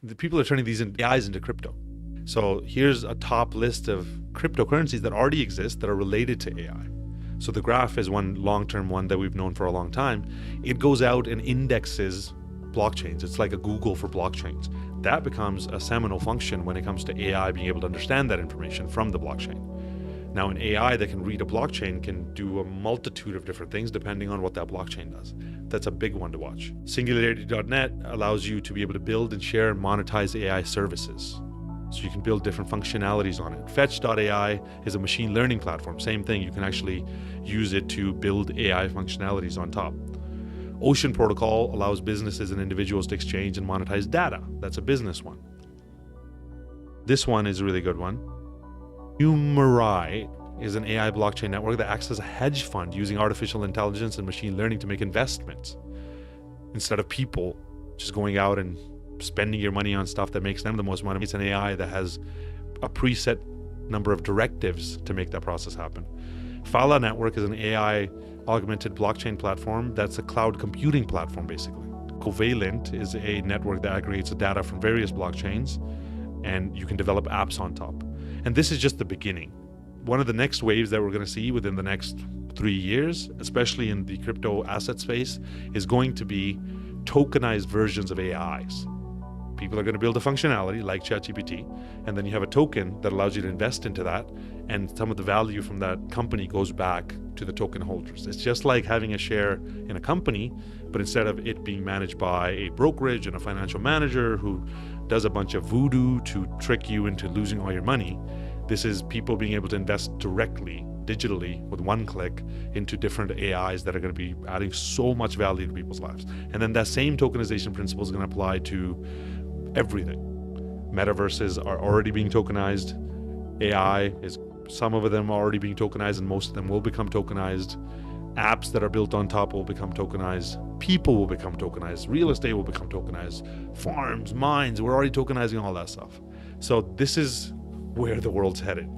The people are turning these AIs into crypto. So here's a top list of cryptocurrencies that already exist that are related to AI. So the graph is one long-term one that we've known for a long time. It goes out and indexes blockchains. It's like a Google for blockchains. That becomes a seminal function when it comes to AI being able to understand that information from the blockchain. Now, an AI that can read a blockchain can do a multitude of different things depending on what that blockchain does. That's a big one to watch. Singularity.net allows you to be able to build and share and monetize AI services. So you can build different functionalities on it. Fetch.ai is a machine learning platform. Same thing, you can actually use it to build AI functionalities on top. Ocean Protocol allows businesses and individuals to exchange and monetize data. That's a business one. This one is a really good one. Numeraire is an AI blockchain network that acts as a hedge fund using artificial intelligence and machine learning to make investments. Instead of people just going out and spending your money on stuff that makes them the most money, it's an AI that has a preset number of directives to make that process happen. Fala Network is an AI augmented blockchain platform that's a cloud computing platform, basically. Covalent is a network that aggregates data from various blockchains, and you can develop apps on top. And this is just the beginning. One of the next waves that we're going to see within the next 3 years, especially in the crypto asset space, is going to be tokenized versions of AIs. People are going to build a functionality like ChatGPT, and then you have a token that allows you to invest into that, and some of the value from that company goes back to the token holders. It's just like having a share in a company, but instead of it being managed by a brokerage and a financial manager who does a bunch of voodoo to trick you into losing all your money, this is people being able to invest directly, digitally, with one click into different AIs that are going to be adding so much value to people's lives. And then that same tokenization principle is going to apply to everything. Metaverses are already being tokenized. AI is, some of them are already being tokenized, and most of them will become tokenized. Apps that are built on top will become tokenized. People will become tokenized. Real estate will become tokenized. Farms, mines, we're already tokenizing all that stuff. So this is where the world's headed.